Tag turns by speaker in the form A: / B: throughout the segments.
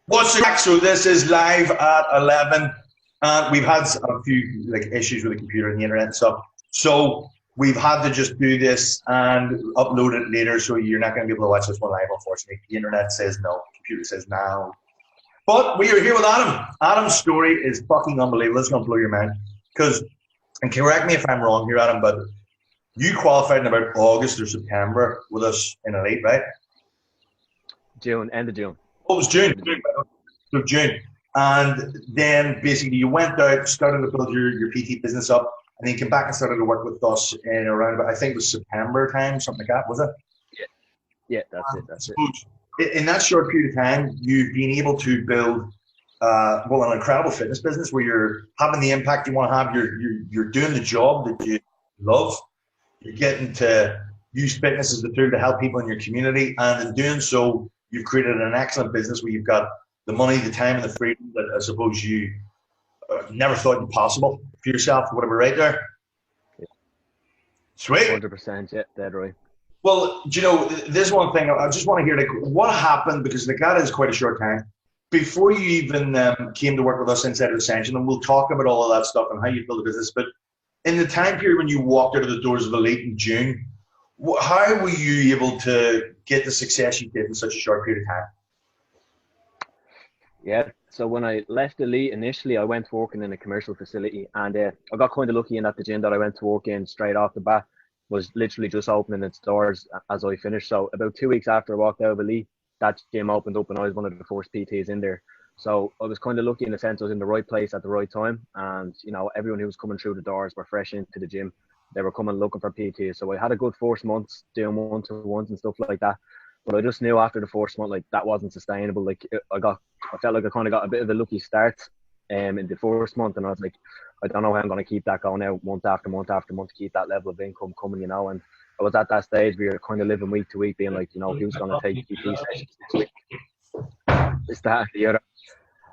A: What's the crack? So this is live at 11. We've had a few issues with the computer and the internet and stuff. So we've had to just do this and upload it later. So you're not going to be able to watch this one live, unfortunately. The internet says no. The computer says no. But we are here with Adam. Adam's story is fucking unbelievable. It's going to blow your mind. Because, and correct me if I'm wrong here, Adam, but you qualified in about August or September with us in Elite, right?
B: June, end of June.
A: Oh, it was June. So June. And then basically you went out, started to build your PT business up, and then you came back and started to work with us in around about, I think it was September time, something like that, was it?
B: Yeah, that's it.
A: In that short period of time, you've been able to build an incredible fitness business where you're having the impact you want to have. You're doing the job that you love. You're getting to use fitness as the tool to help people in your community, and in doing so, you've created an excellent business where you've got the money, the time, and the freedom that I suppose you never thought would be possible for yourself. Whatever, right there.
B: Yeah.
A: Sweet.
B: 100%. Yeah, dead right.
A: Well, do you know, there's one thing I just want to hear, what happened, because that is quite a short time, before you even came to work with us inside of Ascension, and we'll talk about all of that stuff and how you build a business, but in the time period when you walked out of the doors of Elite in June, how were you able to get the success you did in such a short period of time?
B: Yeah, so when I left Elite initially, I went working in a commercial facility, and I got kind of lucky in that the gym that I went to work in straight off the bat was literally just opening its doors as I finished. So about 2 weeks after I walked out of Elite, that gym opened up and I was one of the first PTs in there. So I was kind of lucky in the sense I was in the right place at the right time. And, you know, everyone who was coming through the doors were fresh into the gym. They were coming looking for PTs. So I had a good first month doing one-to-ones and stuff like that. But I just knew after the first month, like, that wasn't sustainable. Like, I felt like I kind of got a bit of a lucky start in the first month. And I was like, I don't know how I'm going to keep that going out month after month after month to keep that level of income coming, you know. And I was at that stage where you're kind of living week to week, being like, you know, who's going to take PT sessions this week? It's that and the other.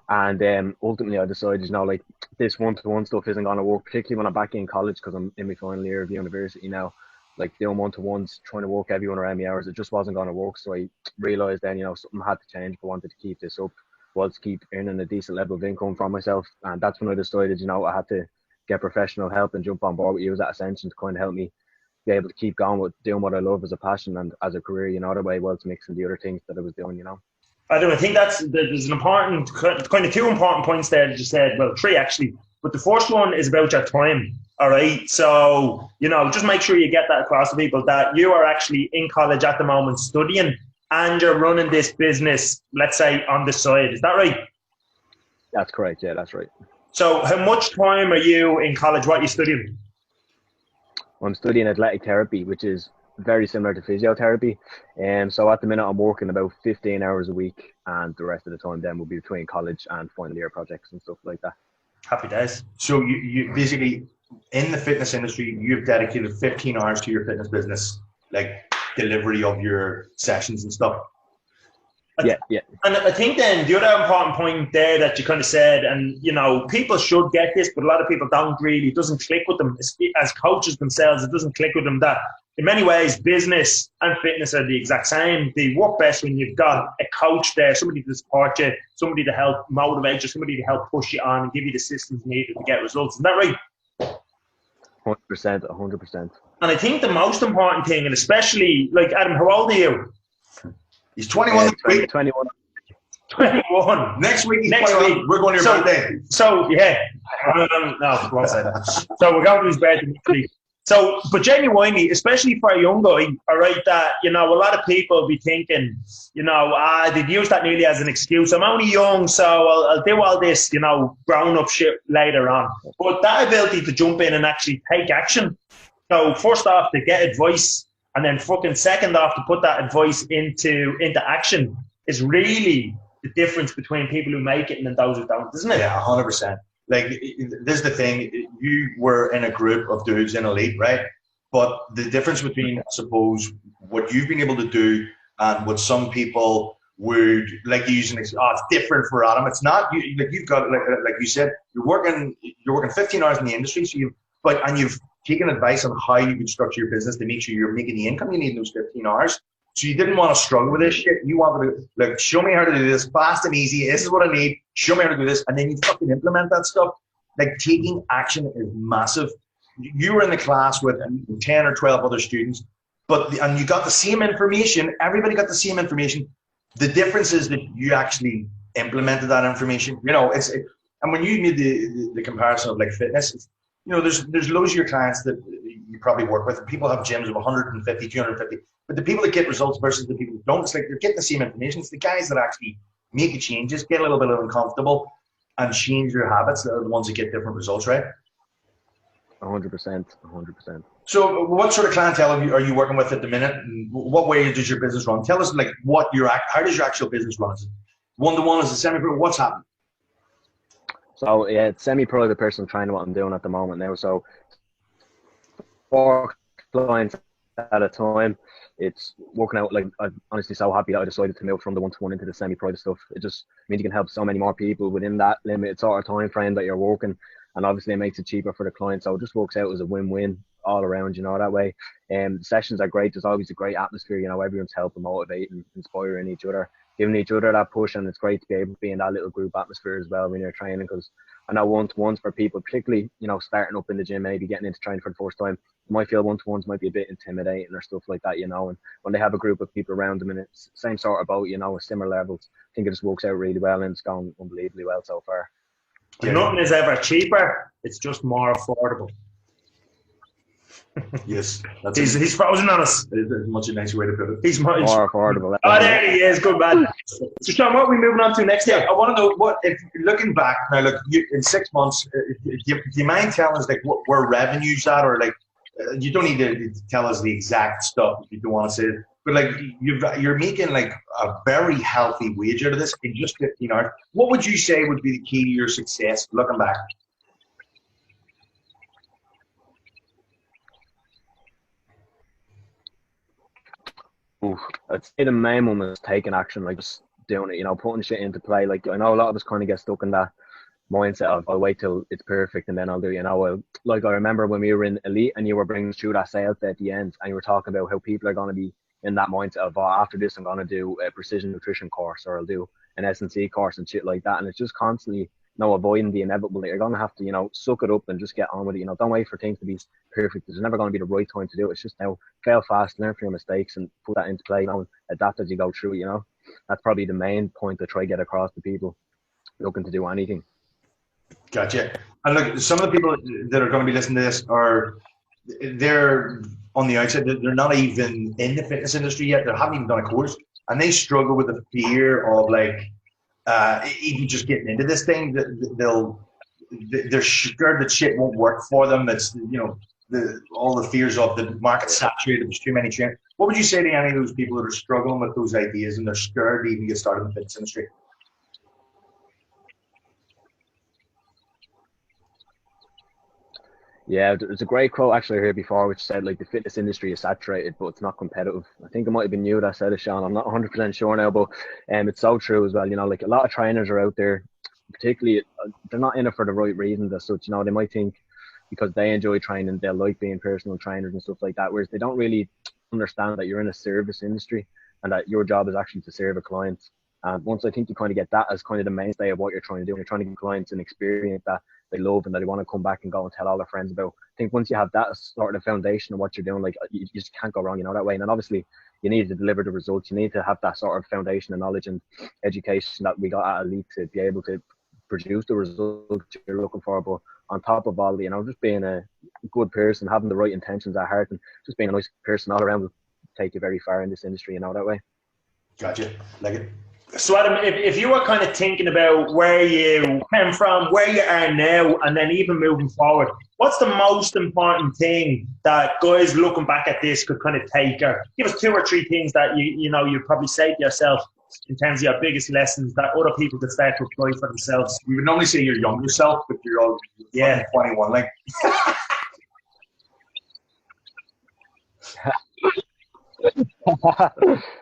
B: And ultimately, I decided, you know, like, this one-to-one stuff isn't going to work, particularly when I'm back in college because I'm in my final year of university now. Like, doing one-to-ones, trying to work everyone around me hours, it just wasn't going to work. So I realised then, you know, something had to change if I wanted to keep this up, was keep earning a decent level of income for myself. And that's when I decided, you know, I had to get professional help and jump on board with you at Ascension to kind of help me be able to keep going with doing what I love as a passion and as a career, you know, the way well to mixing the other things that I was doing, you know.
C: I think there's an important, kind of two important points there that you said, well, three actually, but the first one is about your time, all right? So, you know, just make sure you get that across to people that you are actually in college at the moment studying and you're running this business, let's say, on the side. Is that right?
B: That's correct, yeah, that's right.
C: So how much time are you in college? What are you studying?
B: I'm studying athletic therapy, which is very similar to physiotherapy. So at the minute I'm working about 15 hours a week, and the rest of the time then will be between college and final year projects and stuff like that.
C: Happy days.
A: So you basically, in the fitness industry, you've dedicated 15 hours to your fitness business, like delivery of your sessions and stuff.
B: Yeah.
C: And I think then the other important point there that you kind of said, and, you know, people should get this, but a lot of people don't really, it doesn't click with them. As coaches themselves, it doesn't click with them that in many ways, business and fitness are the exact same. They work best when you've got a coach there, somebody to support you, somebody to help motivate you, somebody to help push you on and give you the systems needed to get results. Isn't that right?
B: 100%.
C: And I think the most important thing, and especially, like, Adam, how old are you?
A: He's 21 this week.
B: 21.
C: 21.
A: Next week,
C: Next
A: 21.
C: week.
A: We're going to your birthday.
C: So, yeah. No, won't say that. So, we're going to his birthday next week. So, but genuinely, especially for a young guy, all right, that, you know, a lot of people be thinking, you know, they'd use that nearly as an excuse. I'm only young, so I'll do all this, you know, grown-up shit later on. But that ability to jump in and actually take action. So, first off, to get advice, and then fucking second off, to put that advice into action is really the difference between people who make it and those who don't, isn't it?
A: Yeah, 100%. Like, this is the thing, you were in a group of dudes in Elite, right? But the difference between, I suppose, what you've been able to do and what some people would like using, it's different for Adam. It's not, you've got, like you said, you're working 15 hours in the industry, so you've taken advice on how you can structure your business to make sure you're making the income you need in those 15 hours. So you didn't want to struggle with this shit. You wanted to, like, show me how to do this fast and easy. This is what I need. Show me how to do this. And then you fucking implement that stuff. Like, taking action is massive. You were in the class with 10 or 12 other students, and you got the same information. Everybody got the same information. The difference is that you actually implemented that information. You know, and when you made the comparison of like fitness, you know, there's loads of your clients that you probably work with, and people have gyms of 150, 250. But the people that get results versus the people that don't, it's like they're getting the same information. It's the guys that actually make the changes, get a little bit uncomfortable, and change their habits that are the ones that get different results, right?
B: 100%, 100%.
A: So what sort of clientele are you working with at the minute? And what way does your business run? Tell us, like, how does your actual business run? Is it one-to-one? Is it semi-pro? What's happening?
B: So yeah, it's semi-pro, the personal trainer, what I'm doing at the moment now. So 4 clients at a time. It's working out. Like, I'm honestly so happy that I decided to move from the one-to-one into the semi-pro stuff. It just means you can help so many more people within that limited sort of time frame that you're working. And obviously it makes it cheaper for the client. So it just works out as a win-win all around, you know, that way. Sessions are great. There's always a great atmosphere, you know, everyone's helping, motivating, inspiring each other, giving each other that push. And it's great to be able to be in that little group atmosphere as well when you're training, because I know one-to-ones for people, particularly, you know, starting up in the gym, maybe getting into training for the first time, you might feel one-to-ones might be a bit intimidating or stuff like that, you know. And when they have a group of people around them and it's same sort of boat, you know, with similar levels, I think it just works out really well, and it's gone unbelievably well so far.
C: Nothing is ever cheaper. It's just more affordable.
A: Yes,
C: he's frozen on us.
A: It's a much nicer way to put it.
B: He's more affordable.
C: Oh, there he is. Good man. So, Sean, what are we moving on to next?
A: Yeah, I want to know what, if looking back now, look, in 6 months, do you mind telling us like where revenues at, or like you don't need to tell us the exact stuff if you don't want to say it, but like you're making like a very healthy wage out of this in just 15 hours. What would you say would be the key to your success looking back?
B: I'd say the main one is taking action, like just doing it, you know, putting shit into play. Like, I know a lot of us kind of get stuck in that mindset of, I'll wait till it's perfect and then I'll do it, you know. Like, I remember when we were in Elite and you were bringing through that sales at the end, and you were talking about how people are going to be in that mindset of, oh, after this I'm going to do a precision nutrition course, or I'll do an S&C course and shit like that. And it's just constantly, avoiding the inevitable that you're going to have to, suck it up and just get on with it. Don't wait for things to be perfect. There's never going to be the right time to do it. It's just now fail fast, learn from your mistakes, and put that into play, and adapt as you go through it, That's probably the main point to try to get across to people looking to do anything.
A: Gotcha. And look, some of the people that are going to be listening to this they're on the outside, they're not even in the fitness industry yet. They haven't even done a course, and they struggle with the fear of even just getting into this thing. They're scared that shit won't work for them. It's all the fears of the market saturated. There's too many trainers. What would you say to any of those people that are struggling with those ideas and they're scared to even get started in the fitness industry?
B: Yeah, there's a great quote actually I heard before which said, the fitness industry is saturated, but it's not competitive. I think it might have been you that said it, Sean. I'm not 100% sure now, but it's so true as well. A lot of trainers are out there, particularly, they're not in it for the right reasons as such. They might think because they enjoy training, they'll like being personal trainers and stuff like that, whereas they don't really understand that you're in a service industry and that your job is actually to serve a client. And once I think you kind of get that as kind of the mainstay of what you're trying to do, you're trying to give clients an experience that they love and that they want to come back and go and tell all their friends about. I think once you have that as sort of the foundation of what you're doing, you just can't go wrong, that way. And then obviously you need to deliver the results. You need to have that sort of foundation of knowledge and education that we got at Elite to be able to produce the results you're looking for. But on top of all, just being a good person, having the right intentions at heart, and just being a nice person all around will take you very far in this industry, that way.
A: Gotcha. Like it.
C: So Adam, if you were kind of thinking about where you came from, where you are now, and then even moving forward, what's the most important thing that guys looking back at this could kind of take? Or give us 2 or 3 things that you'd probably say to yourself in terms of your biggest lessons that other people could start to apply for themselves.
A: We would normally say your younger self, but you're all 21.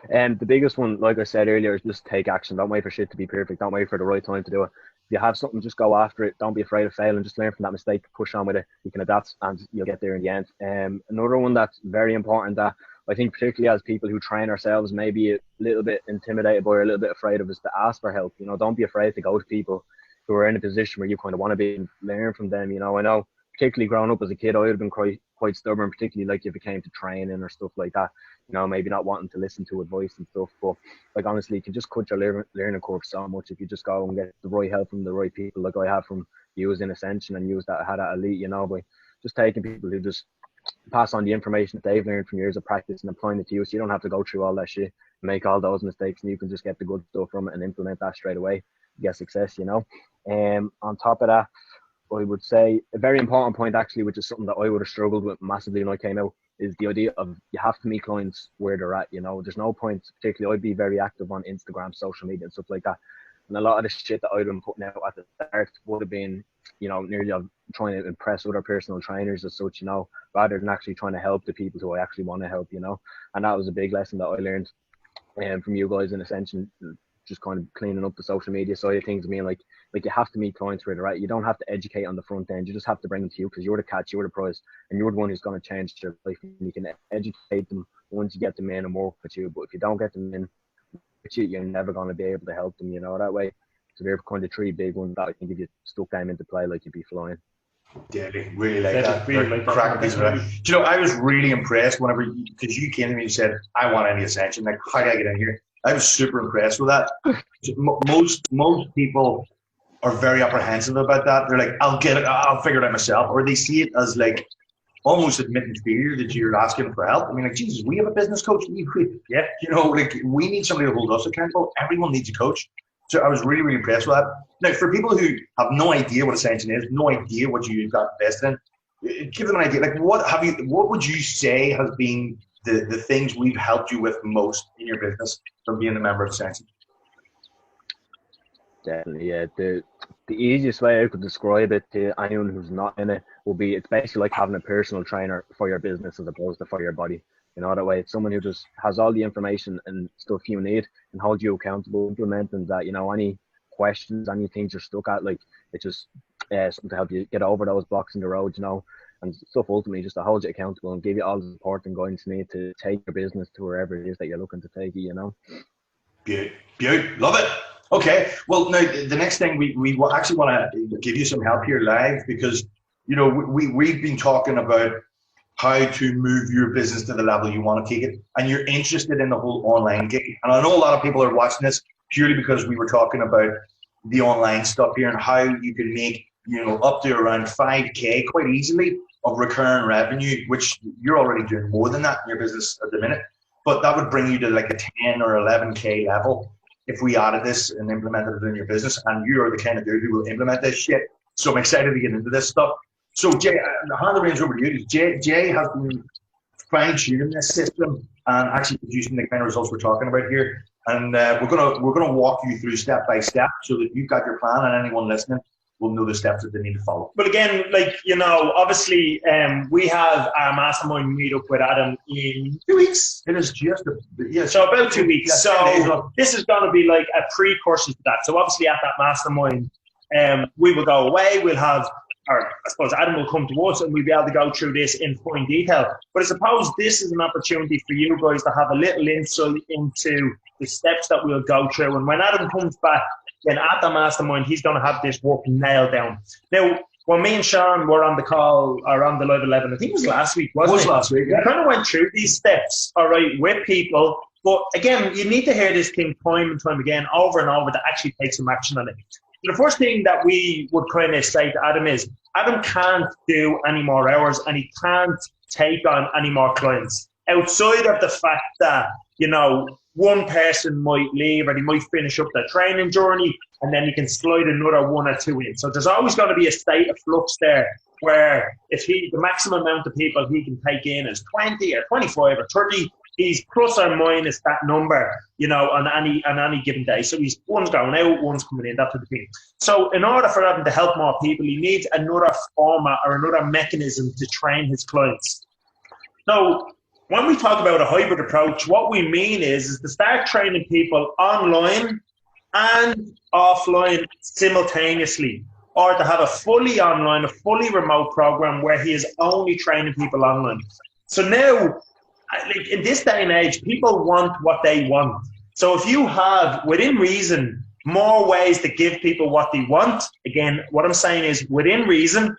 B: And the biggest one, like I said earlier, is just take action. Don't wait for shit to be perfect. Don't wait for the right time to do it. If you have something, just go after it. Don't be afraid of failing. Just learn from that mistake. Push on with it. You can adapt and you'll get there in the end. Another one that's very important that I think particularly as people who train ourselves, maybe a little bit intimidated by or a little bit afraid of us to ask for help. You know, don't be afraid to go to people who are in a position where you kind of want to be and learn from them. You know, I know particularly growing up as a kid, I would have been quite stubborn, particularly like if it came to training or stuff like that. You know, maybe not wanting to listen to advice and stuff, but like honestly, you can just cut your learning curve so much if you just go and get the right help from the right people, like I have from you as in Ascension and use that I had at Elite. You know, by just taking people who just pass on the information that they've learned from years of practice and applying it to you, so you don't have to go through all that shit, make all those mistakes, and you can just get the good stuff from it and implement that straight away, get success. You know, on top of that, I would say a very important point actually, which is something that I would have struggled with massively when I came out, is the idea of you have to meet clients where they're at. You know, there's no point, particularly I'd be very active on Instagram, social media and stuff like that. And a lot of the shit that I'd been putting out at the start would have been, you know, nearly trying to impress other personal trainers as such, you know, rather than actually trying to help the people who I actually want to help, you know. And that was a big lesson that I learned from you guys in Ascension, just kind of cleaning up the social media side of things. I mean, like you have to meet clients where they're at. You don't have to educate on the front end. You just have to bring them to you because you're the catch, you're the prize, and you're the one who's going to change their life. And you can educate them once you get them in and work with you. But if you don't get them in with you, you're never going to be able to help them, you know, that way. So they're kind of three big ones that I think if you stuck them into play, like, you'd be flying.
A: Yeah, really like that. Really like cracking piece of that. Do you know, I was really impressed whenever, because you came to me and said, I want any Ascension. Like, how do I get in here? I was super impressed with that. Most people are very apprehensive about that. They're like, I'll get it, I'll figure it out myself. Or they see it as like almost admitting failure that you're asking for help. I mean, like, Jesus, we have a business coach. Yeah, you know, like, we need somebody to hold us accountable. Everyone needs a coach. So I was really, really impressed with that. Now, for people who have no idea what Ascension is, no idea what you've got invested in, give them an idea. Like, what would you say has been the things we've helped you with most in your business from being a member of Ascension?
B: Definitely, yeah. The easiest way I could describe it to anyone who's not in it will be, it's basically like having a personal trainer for your business as opposed to for your body. You know, that way it's someone who just has all the information and stuff you need and hold you accountable, implementing that, you know, any questions, any things you're stuck at, like, it's just something to help you get over those blocks in the road, you know, and stuff ultimately just to hold you accountable and give you all the support and guidance you need to take your business to wherever it is that you're looking to take it, you know.
A: Beaut. Love it. Okay. Well, now the next thing we actually want to give you some help here live, because, you know, we've been talking about how to move your business to the level you want to take it, and you're interested in the whole online gig. And I know a lot of people are watching this purely because we were talking about the online stuff here and how you can make, you know, up to around 5K quite easily of recurring revenue, which you're already doing more than that in your business at the minute. But that would bring you to like a 10 or 11K level if we added this and implemented it in your business. And you are the kind of dude who will implement this shit. So I'm excited to get into this stuff. So Jay, I'll hand the reins over to you. Jay has been fine-tuning this system and actually producing the kind of results we're talking about here. And we're gonna walk you through step by step so that you've got your plan, and anyone listening will know the steps that they need to follow.
C: But again, like, you know, obviously we have our mastermind meet up with Adam in 2 weeks.
A: It is just
C: so about 2 weeks. So this is going to be like a precursor to that. So obviously at that mastermind, we will go away. We'll have, or I suppose Adam will come to us and we'll be able to go through this in fine detail. But I suppose this is an opportunity for you guys to have a little insight into the steps that we'll go through. And when Adam comes back, then at the mastermind, he's going to have this work nailed down. Now, when me and Sean were on the call, or on the Live 11, I think it was last week, wasn't it?
A: Last week, yeah.
C: We kind of went through these steps, all right, with people. But again, you need to hear this thing time and time again, over and over, to actually take some action on it. The first thing that we would kind of say to Adam is, Adam can't do any more hours and he can't take on any more clients. Outside of the fact that, you know, one person might leave or they might finish up their training journey and then you can slide another one or two in. So there's always going to be a state of flux there where if the maximum amount of people he can take in is 20 or 25 or 30, he's plus or minus that number, you know, on any given day. So he's one's going out, one's coming in, that type of thing. So in order for him to help more people, he needs another format or another mechanism to train his clients. Now, when we talk about a hybrid approach, what we mean is to start training people online and offline simultaneously, or to have a fully online, a fully remote program where he is only training people online. So now, like in this day and age, people want what they want. So if you have, within reason, more ways to give people what they want, again, what I'm saying is within reason,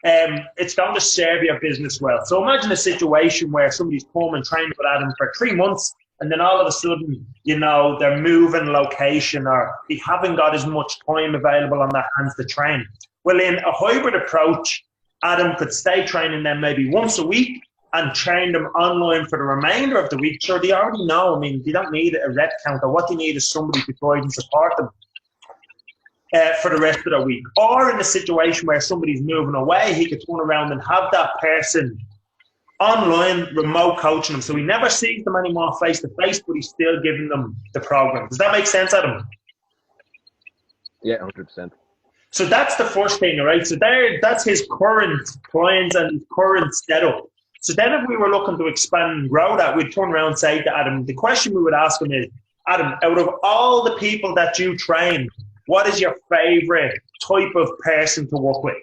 C: it's going to serve your business well. So imagine a situation where somebody's come and trained with Adam for 3 months, and then all of a sudden, they're moving location, or they haven't got as much time available on their hands to train. Well, in a hybrid approach, Adam could stay training them maybe once a week and train them online for the remainder of the week. Sure, they already know. I mean, they don't need a rep counter. What they need is somebody to guide and support them for the rest of the week. Or in a situation where somebody's moving away, he could turn around and have that person online, remote coaching them. So he never sees them anymore face to face, but he's still giving them the program. Does that make sense, Adam?
B: Yeah, 100%.
C: So that's the first thing, all right? So that's his current clients and his current setup. So then if we were looking to expand and grow that, we'd turn around and say to Adam, the question we would ask him is, Adam, out of all the people that you train, what is your favorite type of person to work with?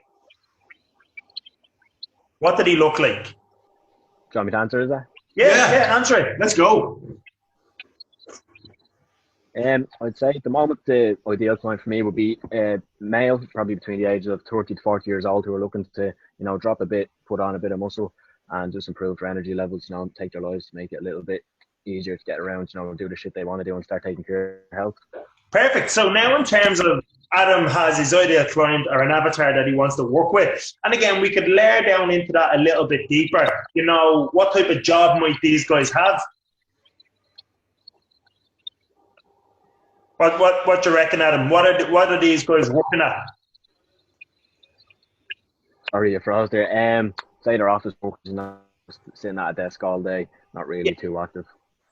C: What did he look like?
B: Do you want me to answer that?
C: Yeah, answer it. Let's go.
B: I'd say at the moment the ideal client for me would be male, probably between the ages of 30 to 40 years old, who are looking to, drop a bit, put on a bit of muscle, and just improve their energy levels, take their lives to make it a little bit easier to get around, do the shit they want to do and start taking care of their health. Perfect.
C: So now in terms of Adam has his ideal client or an avatar that he wants to work with, and again, we could layer down into that a little bit deeper. What type of job might these guys have? What do you reckon, Adam? What are these guys working at?
B: Sorry, you froze there. Say they're office workers, sitting at a desk all day, not really too active.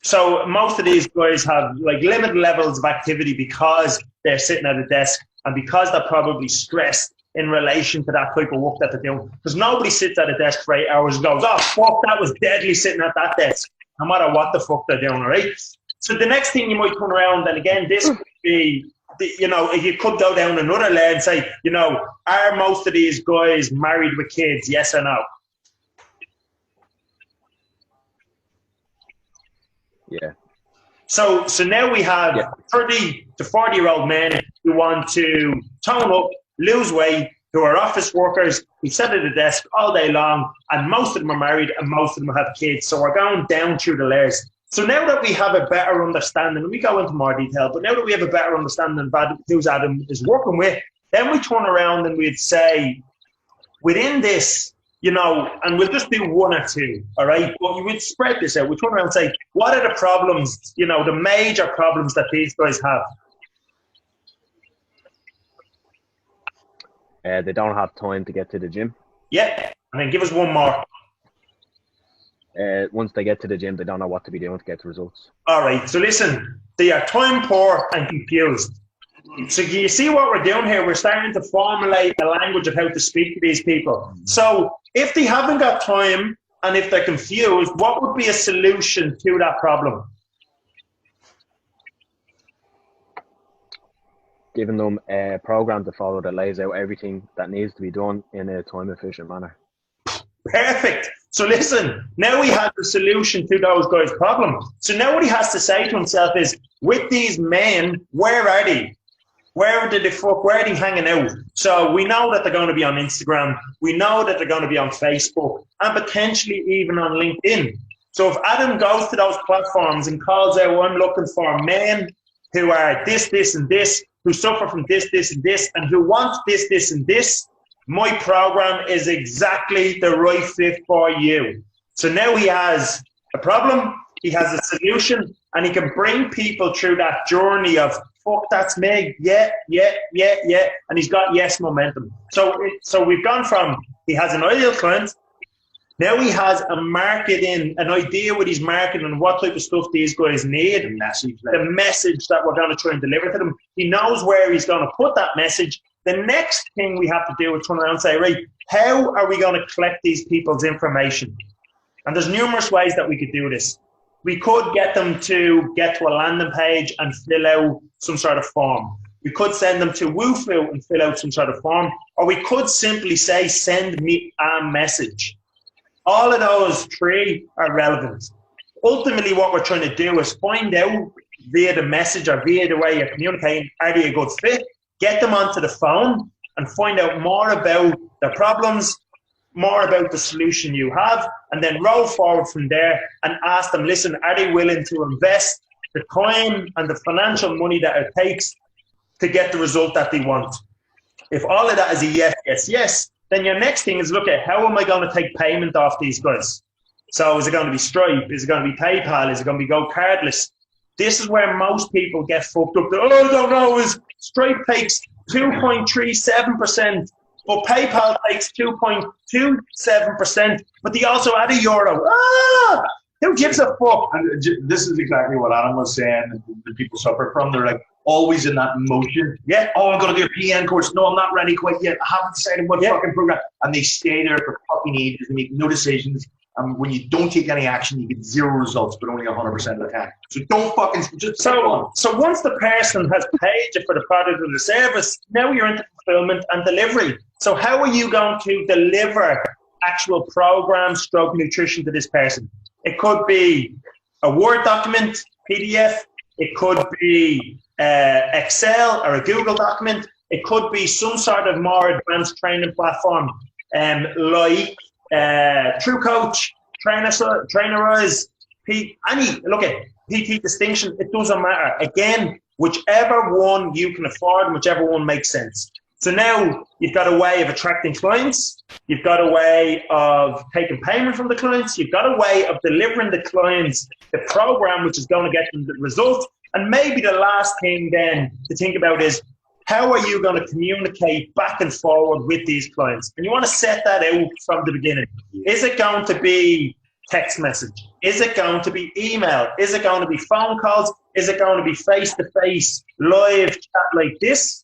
C: So most of these guys have like limited levels of activity because they're sitting at a desk and because they're probably stressed in relation to that type of work that they're doing. Because nobody sits at a desk for 8 hours and goes, oh, fuck, that was deadly sitting at that desk, no matter what the fuck they're doing, all right? So the next thing you might turn around, and again, this could be, you could go down another layer and say, are most of these guys married with kids, yes or no?
B: Yeah.
C: So now we have 30 to 40-year-old men who want to tone up, lose weight, who are office workers, who sit at a desk all day long, and most of them are married and most of them have kids. So we're going down through the layers. So now that we have a better understanding, and we go into more detail, but now that we have a better understanding of who Adam is working with, then we turn around and we'd say, within this, and we'll just do one or two, all right? But you would spread this out. We turn around and say, what are the problems, the major problems that these guys have?
B: They don't have time to get to the gym.
C: Yeah, and then give us one more.
B: Once they get to the gym, they don't know what to be doing to get the results.
C: All right, so listen, they are time poor and confused. So you see what we're doing here? We're starting to formulate a language of how to speak to these people. So if they haven't got time and if they're confused, what would be a solution to that problem?
B: Giving them a program to follow that lays out everything that needs to be done in a time-efficient manner.
C: Perfect. So listen, now we have the solution to those guys' problems. So now what he has to say to himself is, with these men, where are they? Where are they hanging out? So we know that they're going to be on Instagram. We know that they're going to be on Facebook and potentially even on LinkedIn. So if Adam goes to those platforms and calls out, I'm looking for men who are this, this, and this, who suffer from this, this, and this, and who want this, this, and this, my program is exactly the right fit for you. So now he has a problem, he has a solution, and he can bring people through that journey of, fuck, that's me, yeah, and he's got yes momentum. So we've gone from, he has an ideal client, now he has a marketing, an idea what he's marketing and what type of stuff these guys need, the message that we're going to try and deliver to them. He knows where he's going to put that message. The next thing we have to do is turn around and say, right, how are we going to collect these people's information? And there's numerous ways that we could do this. We could get them to get to a landing page and fill out some sort of form. We could send them to Woofu and fill out some sort of form. Or we could simply say, send me a message. All of those three are relevant. ultimately what we're trying to do is find out via the message or via the way you're communicating, are they a good fit? Get them onto the phone and find out more about their problems, more about the solution you have, and then roll forward from there and ask them, listen, are they willing to invest the time and the financial money that it takes to get the result that they want? If all of that is a yes, yes, yes, then your next thing is look at how am I going to take payment off these guys? So is it going to be Stripe? Is it going to be PayPal? Is it going to be Go Cardless? This is where most people get fucked up. Oh, I don't know, is Stripe takes 2.37%, but PayPal takes 2.27%, but they also add a euro. Who gives a fuck?
A: And this is exactly what Adam was saying that people suffer from. They're like always in that motion. Yeah, oh, I'm going to do a PN course. No, I'm not ready quite yet. I haven't decided what fucking program. And they stay there for fucking ages and make no decisions. And when you don't take any action, you get 0 results, but only 100% of the time. So don't fucking just
C: so once the person has paid you for the product or the service, now you're into fulfillment and delivery. So how are you going to deliver actual program stroke nutrition to this person? It could be a Word document, PDF. It could be Excel or a Google document. It could be some sort of more advanced training platform like True Coach, Trainerize, look at PT Distinction. It doesn't matter. Again, whichever one you can afford and whichever one makes sense. So now you've got a way of attracting clients. You've got a way of taking payment from the clients. You've got a way of delivering the clients the program which is going to get them the result. And maybe the last thing then to think about is how are you going to communicate back and forward with these clients? And you want to set that out from the beginning. Is it going to be text message? Is it going to be email? Is it going to be phone calls? Is it going to be face-to-face live chat like this?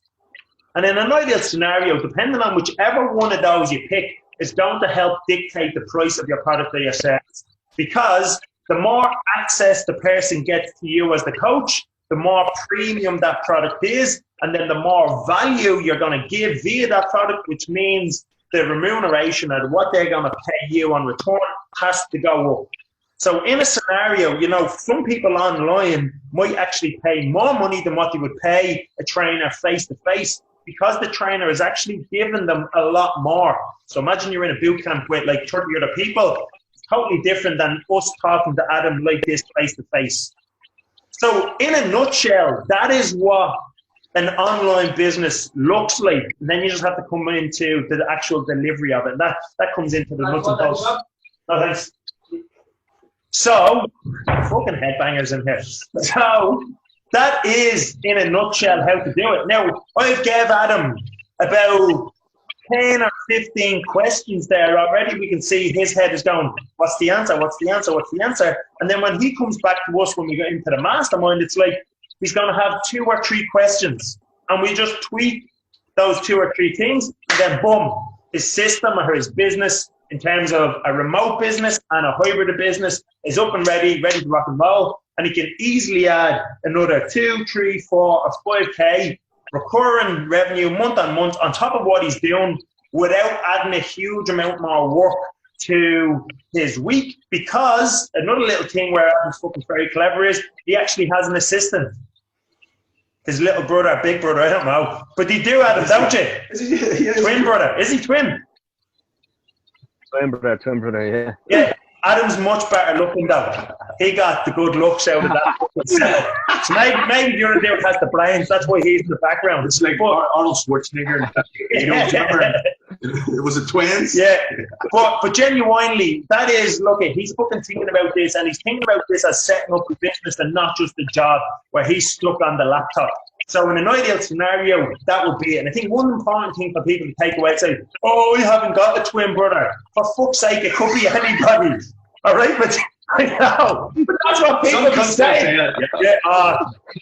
C: And in an ideal scenario, depending on whichever one of those you pick, is going to help dictate the price of your product or your service. Because the more access the person gets to you as the coach, the more premium that product is, and then the more value you're going to give via that product, which means the remuneration or what they're going to pay you on return has to go up. So in a scenario, some people online might actually pay more money than what they would pay a trainer face-to-face, because the trainer is actually giving them a lot more. So imagine you're in a boot camp with like 30 other people. It's totally different than us talking to Adam like this face-to-face. So in a nutshell, that is what an online business looks like. And then you just have to come into the actual delivery of it. That comes into the nuts and bolts. No, thanks. So, fucking headbangers in here. So, that is, in a nutshell, how to do it. Now, I've gave Adam about 10 or 15 questions there already. We can see his head is going, what's the answer, what's the answer, what's the answer? And then when he comes back to us when we get into the mastermind, it's like he's going to have 2 or 3 questions. And we just tweak those 2 or 3 things, and then boom, his system or his business in terms of a remote business and a hybrid business is up and ready to rock and roll. And he can easily add another 2, 3, 4, or 5K recurring revenue month on month on top of what he's doing without adding a huge amount more work to his week. Because another little thing where Adam's fucking very clever is he actually has an assistant. His little brother, big brother, I don't know. But they do, Adam, don't you? Twin brother. Is he twin?
B: Twin brother, yeah.
C: Yeah. Adam's much better looking though. He got the good looks out of that. So maybe the other dude has the brains. That's why he's in the background.
A: It's like Arnold Schwarzenegger. It was a twins.
C: Yeah, but genuinely, that is, look, he's fucking thinking about this, and he's thinking about this as setting up a business and not just a job where he's stuck on the laptop. So in an ideal scenario, that would be it. And I think one important thing for people to take away is say, oh, you haven't got a twin brother. For fuck's sake, it could be anybody. All right? But I know. But that's what people can say. Yeah, you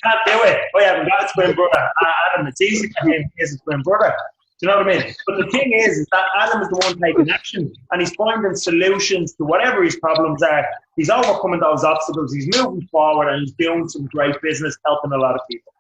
C: can't do it. Oh, you haven't got a twin brother. Adam, it's easy for him. He has a twin brother. Do you know what I mean? But the thing is that Adam is the one taking action, and he's finding solutions to whatever his problems are. He's overcoming those obstacles. He's moving forward, and he's doing some great business, helping a lot of people.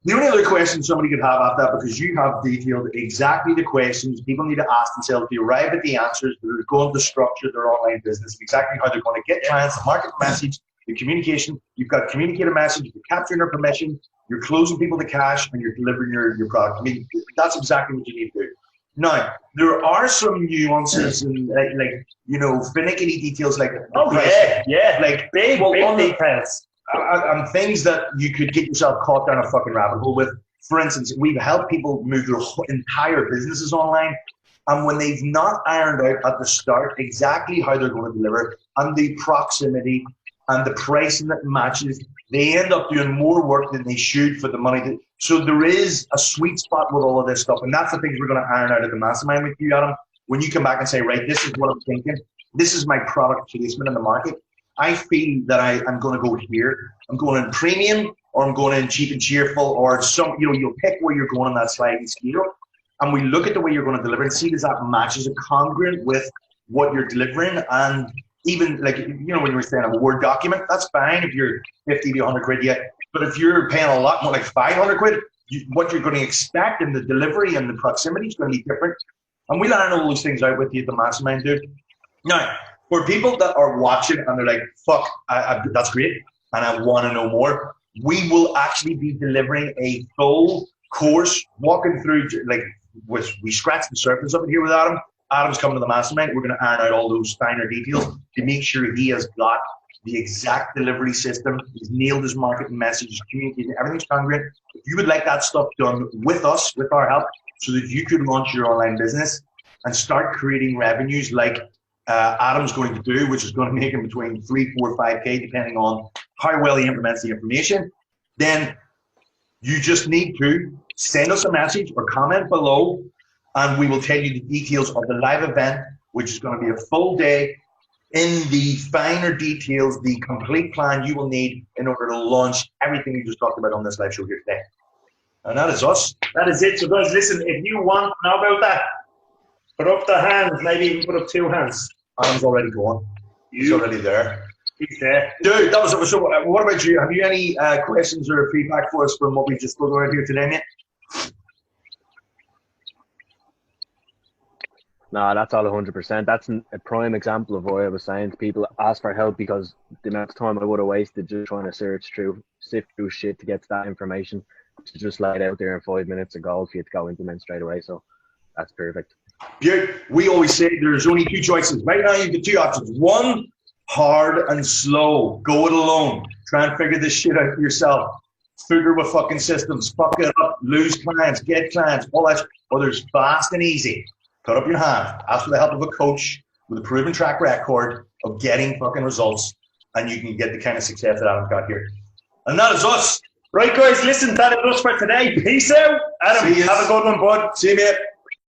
A: The only other question somebody could have after that, because you have detailed exactly the questions people need to ask themselves to arrive at the answers, they're going to structure their online business, exactly how they're going to get clients, the market message, the communication. You've got communicate a message, you're capturing their permission, you're closing people to cash, and you're delivering your product. I mean, that's exactly what you need to do. Now, there are some nuances and like you know, finicky details like
C: like big details.
A: And things that you could get yourself caught down a fucking rabbit hole with. For instance, we've helped people move their entire businesses online, and when they've not ironed out at the start exactly how they're going to deliver and the proximity and the pricing that matches, they end up doing more work than they should for the money. So there is a sweet spot with all of this stuff, and that's the things we're going to iron out at the mastermind with you, Adam. When you come back and say, right, this is what I'm thinking, this is my product placement in the market. I feel that I'm going to go here. I'm going in premium, or I'm going in cheap and cheerful, or some, you know, you'll pick where you're going on that sliding scale. And we look at the way you're going to deliver and see does that matches a congruent with what you're delivering. And even like, you know, when you were saying a Word document, that's fine if you're 50 to 100 quid yet. But if you're paying a lot more, like 500 quid, what you're going to expect in the delivery and the proximity is going to be different. And we learn all those things out with you at the mastermind, dude. Now, for people that are watching and they're like, fuck, that's great, and I want to know more, we will actually be delivering a full course, walking through, like, which we scratched the surface of it here with Adam. Adam's coming to the mastermind. We're going to iron out all those finer details to make sure he has got the exact delivery system. He's nailed his marketing message, his communication, everything's congruent. If you would like that stuff done with us, with our help, so that you could launch your online business and start creating revenues like Adam's going to do, which is going to make him between 3, 4, 5K, depending on how well he implements the information, then you just need to send us a message or comment below, and we will tell you the details of the live event, which is going to be a full day in the finer details, the complete plan you will need in order to launch everything we just talked about on this live show here today. And that is us.
C: That is it. So guys, listen, if you want to know about that, put up the hands, maybe even put up 2 hands.
A: Adam's already gone. He's already there.
C: He's there.
A: Dude, that was so. What about you? Have you any questions or feedback for us from what we just spoke about here today, mate?
B: No, that's all 100%. That's a prime example of what I was saying to people. Ask for help, because the amount of time I would have wasted just trying to sift through shit to get to that information, to just lay it out there in 5 minutes of gold for you to go implement straight away. So that's perfect.
A: Dude, we always say there's only 2 choices. Right now you've got 2 options. One, hard and slow. Go it alone. Try and figure this shit out for yourself. Figure with fucking systems. Fuck it up. Lose clients. Get clients. All that. Or there's fast and easy. Put up your hand. Ask for the help of a coach with a proven track record of getting fucking results, and you can get the kind of success that Adam's got here. And that is us.
C: Right, guys, listen, that is us for today. Peace out. Adam, have a good one, bud.
A: See you, mate.